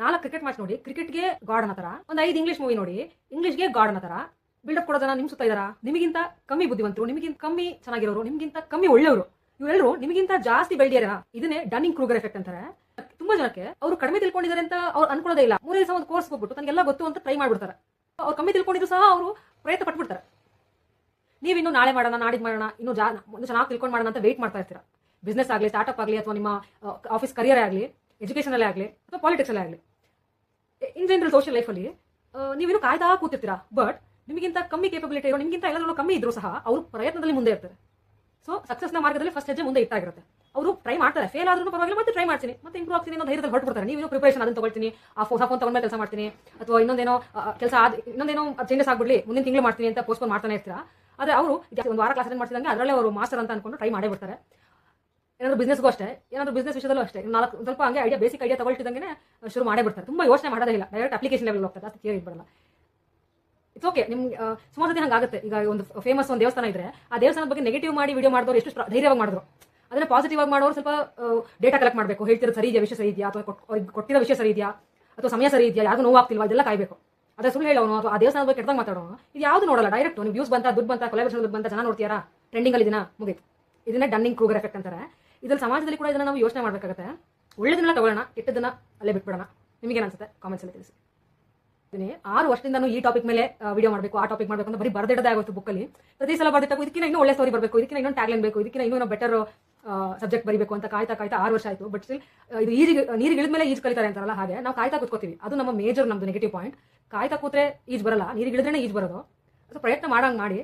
4 cricket match ನೋಡಿ, ಕ್ರಿಕೆಟ್ಗೆ god ಅನ್ನತರ. ಒಂದು 5 ಇಂಗ್ಲಿಷ್ ಮೂವಿ ನೋಡಿ, ಇಂಗ್ಲಿಷ್ಗೆ ಗಾಡ್ ಅನ್ನತರ. ಬಿಲ್ಡಪ್ ಕೊಡೋ ಜನ ನಿಮ್ ಸುತ್ತ ಇದಾರ. ನಿಮಗಿಂತ ಕಮ್ಮಿ ಬುದ್ಧಿವಂತರು, ನಿಮಗಿಂತ ಕಮ್ಮಿ ಚೆನ್ನಾಗಿರೋರು, ನಿಮಗಿಂತ ಕಮ್ಮಿ ಒಳ್ಳೆಯವರು, ಇವರೆಲ್ಲರೂ ನಿಮಗಿಂತ ಜಾಸ್ತಿ ಬೆಳೆದಿರ. ಇದನ್ನೇ ಡನ್ನಿಂಗ್ ಕ್ರೂಗರ್ ಎಫೆಕ್ಟ್ ಅಂತಾರೆ. ತುಂಬಾ ಜನಕ್ಕೆ ಅವರು ಕಡಿಮೆ ತಿಳ್ಕೊಂಡಿದ್ದಾರೆ ಅಂತ ಅವ್ರು ಅನ್ಕೊಳ್ಳೋದೇ ಇಲ್ಲ. 3 ದಿವಸ ಒಂದು ಕೋರ್ಸ್ ಹೋಗ್ಬಿಟ್ಟು ತನಗೆಲ್ಲ ಗೊತ್ತು ಅಂತ ಟ್ರೈ ಮಾಡ್ಬಿಡ್ತಾರೆ. ಅವ್ರು ಕಮ್ಮಿ ತಿಳ್ಕೊಂಡಿದ್ರು ಸಹ ಅವರು ಪ್ರಯತ್ನ ಪಟ್ಬಿಡ್ತಾರೆ. ನೀವಿನ್ನು ನಾಳೆ ಮಾಡೋಣ, ನಾಡಿದ್ ಮಾಡೋಣ, ಇನ್ನು ಒಂದು ಚೆನ್ನಾಗಿ ತಿಳ್ಕೊಂಡು ಮಾಡೋಣ ಅಂತ ವೇಟ್ ಮಾಡ್ತಾ ಇರ್ತೀರಾ. ಬಿಸ್ನೆಸ್ ಆಗಲಿ, ಸ್ಟಾರ್ಟ್ಅಪ್ ಆಗಲಿ, ಅಥವಾ ನಿಮ್ಮ ಆಫೀಸ್ ಕರಿಯರ್ ಆಗಲಿ, ಎಜುಕೇಷನ್ ಅಲ್ಲೇ ಆಗಲಿ, ಅಥವಾ ಪಾಲಿಟಿಕ್ಸ್ ಅಲ್ಲೇ ಆಗಲಿ, ಇನ್ ಜನರಲ್ ಸೋಷಿಯಲ್ ಲೈಫಲ್ಲಿ ನೀವಿನ್ನು ಕಾಯ್ತಾ ಕೂತಿರ್ತೀರಾ. ಬಟ್ ನಿಮಗಿಂತ ಕಮ್ಮಿ ಕೇಪಬಿಲಿಟಿ ಇರೋ, ನಿಮಗಿಂತ ಎಲ್ಲರೂ ಕಮ್ಮಿ ಇದ್ರು ಸಹ ಅವರು ಪ್ರಯತ್ನದಲ್ಲಿ ಮುಂದೆ ಇರ್ತಾರೆ. ಸೊ ಸಕ್ಸಸ್ನ ಮಾರ್ಗದಲ್ಲಿ ಫಸ್ಟ್ ಹೆಜ್ಜೆ ಮುಂದೆ ಇಟ್ಟಾಗಿರುತ್ತೆ. ಅವರು ಟ್ರೈ ಮಾಡ್ತಾರೆ, ಫೇಲ್ ಆದ್ರೂ ಪರವಾಗಿಲ್ಲ, ಮತ್ತೆ ಟ್ರೈ ಮಾಡ್ತೀನಿ, ಮತ್ತೆ ಇಂಪ್ರೂವ್ ಆಗ್ತೀನಿ ಅನ್ನೋ ಧೈರ್ಯದಲ್ಲಿ ಹೊರಟ್ಬಿಡ್ತಾರೆ. ನೀವು ಪ್ರಿಪರೇಷನ್ ಅದನ್ನ ತಗೊಳ್ತೀನಿ, ಆ ಫೋನ್ ತಗೊಂಡ್ಮೇಲೆ ಕೆಲಸ ಮಾಡ್ತೀನಿ, ಅಥವಾ ಇನ್ನೊಂದೇನೋ ಚೇಂಜಸ್ ಆಗ್ಬಿಡ್ಲಿ, ಮುಂದಿನ ತಿಂಗಳು ಮಾಡ್ತೀನಿ ಅಂತ ಪೋಸ್ಟ್ಪೋನ್ ಮಾಡ್ತಾನೆ ಇರ್ತೀರಾ. ಆದ್ರೆ ಅವರು ಒಂದು ವಾರ ಕ್ಲಾಸ್ ಅಟೆಂಡ್ ಮಾಡ್ತಿದ್ದಂಗೆ ಅದರಲ್ಲೇ ಅವರು ಮಾಸ್ಟರ್ ಅಂತ ಅನ್ಕೊಂಡು ಟ್ರೈ ಮಾಡೇ ಬಿಡ್ತಾರೆ. ಏನಾದ್ರು ಬಿಸ್ನೆಸ್ಗೂ ಅಷ್ಟೇ, ಏನಾದ್ರು ಬಿಸ್ನೆಸ್ ವಿಷಯದಲ್ಲೂ ಅಷ್ಟೇ, ಸ್ವಲ್ಪ ಹಂಗೆ ಐಡಿಯಾ, ಬೇಸಿಕ್ ಐಡಿಯಾ ತಗೊಳ್ತಿದ್ದಂಗೆ ಶುರು ಮಾಡೇ ಬಿಡ್ತಾರೆ. ತುಂಬಾ ಯೋಚನೆ ಮಾಡೋದೇ ಇಲ್ಲ, ಡೈರೆಕ್ಟ್ ಅಪ್ಲಿಕೇಶನ್ ಲೆವೆಲ್ ಹೋಗ್ತಾರೆ, ಜಾಸ್ತಿ ಥಿಯರಿ ಬರಲ್ಲ. It's okay. ನಿಮ್ಗೆ ಸುಮಾರು ಸತಿ ಹಂಗಾಗುತ್ತೆ. ಈಗ ಒಂದು ಫೇಮಸ್ ಒಂದು ದೇವಸ್ಥಾನ ಇದ್ರೆ, ಆ ದೇವಸ್ಥಾನದ ಬಗ್ಗೆ ನೆಗೆಟಿವ್ ಮಾಡಿ ವಿಡಿಯೋ ಮಾಡಿದವರು ಎಷ್ಟು ಧೈರ್ಯವಾಗಿ ಮಾಡಿದ್ರು. ಅದನ್ನ ಪಾಸಿಟಿವ್ ಆಗಿ ಮಾಡೋರು ಸ್ವಲ್ಪ ಡೇಟಾ ಕಲೆಕ್ಟ್ ಮಾಡಬೇಕು. ಹೇಳ್ತಿರೋ ಸರಿ ಇದೆಯಾ, ವಿಷಯ ಸರಿ ಇದೆಯಾ, ಅಥವಾ ಕೊಟ್ಟಿರೋ ವಿಷಯ ಸರಿ ಇದೆಯಾ, ಅಥವಾ ಸಮಯ ಸರಿ ಇದೆಯಾ, ಯಾರು ನೋವಾಗ್ತಿಲ್ವಾ, ಇದೆಲ್ಲ ಕಾಯಬೇಕು. ಅದೇ ಸುಳ್ಳು ಹೇಳೋನು ಅಥವಾ ಆ ದೇವಸ್ಥಾನದ ಬಗ್ಗೆ ಕೆಟ್ಟದಾಗ ಮಾತಾಡೋನು, ಇದು ಯಾವುದು ನೋಡಲ್ಲ. ಡೈರೆಕ್ಟ್ ನೀವು ವ್ಯೂಸ್ ಬಂತ, ದುಡ್ಡು ಬಂತ, ಕೊಲಾಬರೇಷನ್ ದುಡ್ಡು ಬಂತ, ಜನ ನೋಡ್ತೀರಾ, ಟ್ರೆಂಡಿಂಗ್ ಅಲ್ಲಿ ದಿನ ಮುಗಿತು. ಇದನ್ನೇ ಡನ್ನಿಂಗ್ ಕ್ರೂಗರ್ ಎಫೆಕ್ಟ್ ಅಂತಾರೆ. ಇದ್ರಲ್ಲಿ ಸಮಾಜದಲ್ಲಿ ಕೂಡ ಇದನ್ನ ನಾವು ಯೋಚನೆ ಮಾಡಬೇಕಾಗುತ್ತೆ. ಒಳ್ಳೆದನ್ನೆಲ್ಲ ತಗೊಳ್ಳೋಣ, ಕೆಟ್ಟದನ್ನ ಅಲ್ಲೇ ಬಿಟ್ಬಿಡೋಣ. ನಿಮಗೇನು ಅನ್ಸುತ್ತೆ ಕಾಮೆಂಟ್ಸ್ ಅಲ್ಲಿ ತಿಳಿಸಿ. 6 ವರ್ಷದಿಂದ ಈ ಟಾಪಿಕ್ ಮೇಲೆ ವಿಡಿಯೋ ಮಾಡಬೇಕು, ಆ ಟಾಪಿಕ್ ಮಾಡಬೇಕು ಅಂತ ಬರೀ ಬರ್ದಿಡದೇ ಆಗುತ್ತೆ ಬುಕ್ಕಲ್ಲಿ. ಪ್ರತಿ ಸಲ ಬರ್ದಿಟ್ಟಾಗ ಇದಕ್ಕಿಂತ ಇನ್ನೂ ಒಳ್ಳೆ ಸ್ಟೋರಿ ಬರಬೇಕು, ಇದಕ್ಕಿಂತ ಇನ್ನೊಂದು ಟ್ಯಾಗ್ಲೈನ್ ಬೇಕು, ಇದಕ್ಕಿಂತ ಇನ್ನೂ ಬೆಟರ್ ಸಬ್ಜೆಕ್ಟ್ ಬರೀಬೇಕು ಅಂತ ಕಾಯ್ತಾ 6 ವರ್ಷ ಆಯಿತು. ಬಟ್ ಸ್ಟಿಲ್ ಇದು ನೀರಿಗೆ ಇಳಿದ ಮೇಲೆ ಈಜು ಕಲಿತಾರೆ ಅಂತಾರಲ್ಲ, ಹಾಗೆ ನಾವು ಕಾಯ್ತಾ ಕೂತ್ಕೋತೀವಿ. ಅದು ನಮ್ಮ ಮೇಜರ್, ನಮ್ದು ನೆಗೆಟಿವ್ ಪಾಯಿಂಟ್. ಕಾಯ್ತಾ ಕೂತ್ರೆ ಈಜು ಬರಲ್ಲ, ನೀರಿಗೆ ಇಳಿದ್ರೇನೆ ಈಜು ಬರೋದು. ಸೊ ಪ್ರಯತ್ನ ಮಾಡಂಗೆ ಮಾಡಿ